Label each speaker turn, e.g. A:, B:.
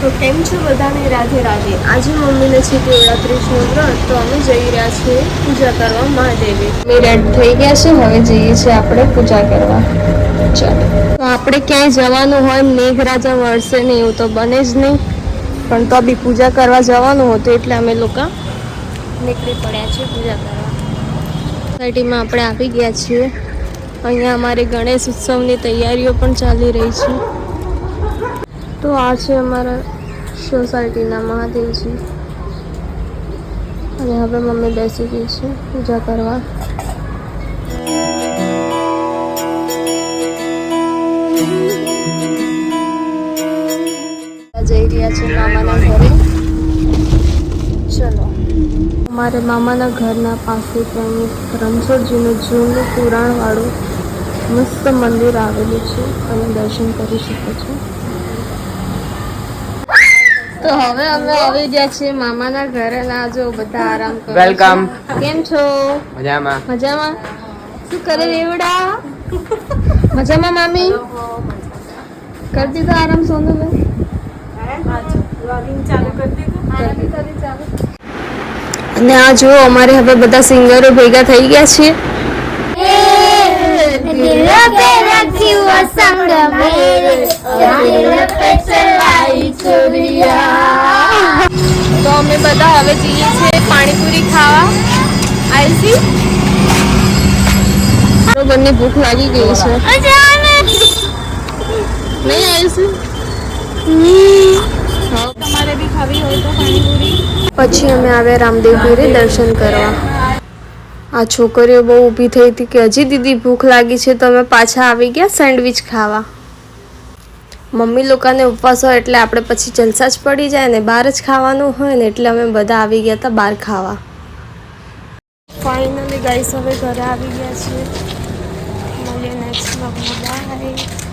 A: તો કેમ છો બધાને? રાધે રાધે. આજે મમ્મીને છે શિવરાત્રીનું વ્રત, તો અમે જઈ રહ્યા છીએ પૂજા કરવા મહાદેવી. અમે રેડ થઈ ગયા છે, હવે જઈએ છીએ આપણે પૂજા કરવા. ચાલો. તો આપણે ક્યાંય જવાનું હોય, મેઘરાજા વરસે નહીં એવું તો બને જ નહીં, પણ તો બી પૂજા કરવા જવાનું હતું એટલે અમે લોકો નીકળી પડ્યા છીએ પૂજા કરવા. સોસાયટીમાં આપણે આવી ગયા છીએ. અહીંયા અમારી ગણેશ ઉત્સવની તૈયારીઓ પણ ચાલી રહી છે. તો આ છે અમારા સોસાયટીના મહાદેવજી, અને હવે મમ્મી બેસી ગઈ છે પૂજા કરવા. જઈ રહ્યા છે મામાના ઘરે. ચલો. અમારે મામાના ઘરના પાસે ત્યાં રણછોડજીનું જૂનું પુરાણવાળું મસ્ત મંદિર આવેલું છે, અને દર્શન કરી શકો છો. તો હવે અમે આવી ગયા છીએ મામાના ઘરે. ના જો બધા આરામ કરે.
B: વેલકમ.
A: કેમ છો?
B: મજામાં.
A: મજામાં. શું કરે રેવડા? મજામાં મામી? કરી દીધો આરામ સોનુભાઈ? અને આ જો અમારે હવે બધા સિંગરો ભેગા થઈ ગયા છે. તો અમે બધા હવે જઈએ છીએ પાણીપુરી ખાવા. આઈસી તો બંને ભૂખ લાગી ગઈ છે. નહીં આઈસી? તમારે બી ખાવી હોય તો પાણીપુરી. પછી અમે આવ્યા રામદેવપીરે દર્શન કરવા. આ છોકરીઓ બહુ ઊભી થઈ હતી કે હજી દીદી ભૂખ લાગી છે, તો અમે પાછા આવી ગયા સેન્ડવિચ ખાવા. મમ્મી લોકોને ઉપવાસ હોય એટલે આપણે પછી જલસા જ પડી જાય ને, બહાર જ ખાવાનું હોય ને, એટલે અમે બધા આવી ગયા હતા બહાર ખાવા. ફાઇનલી ગાઈસ હવે ઘરે આવી ગયા છીએ. મળીએ નેક્સ્ટ વ્લોગમાં. બાય.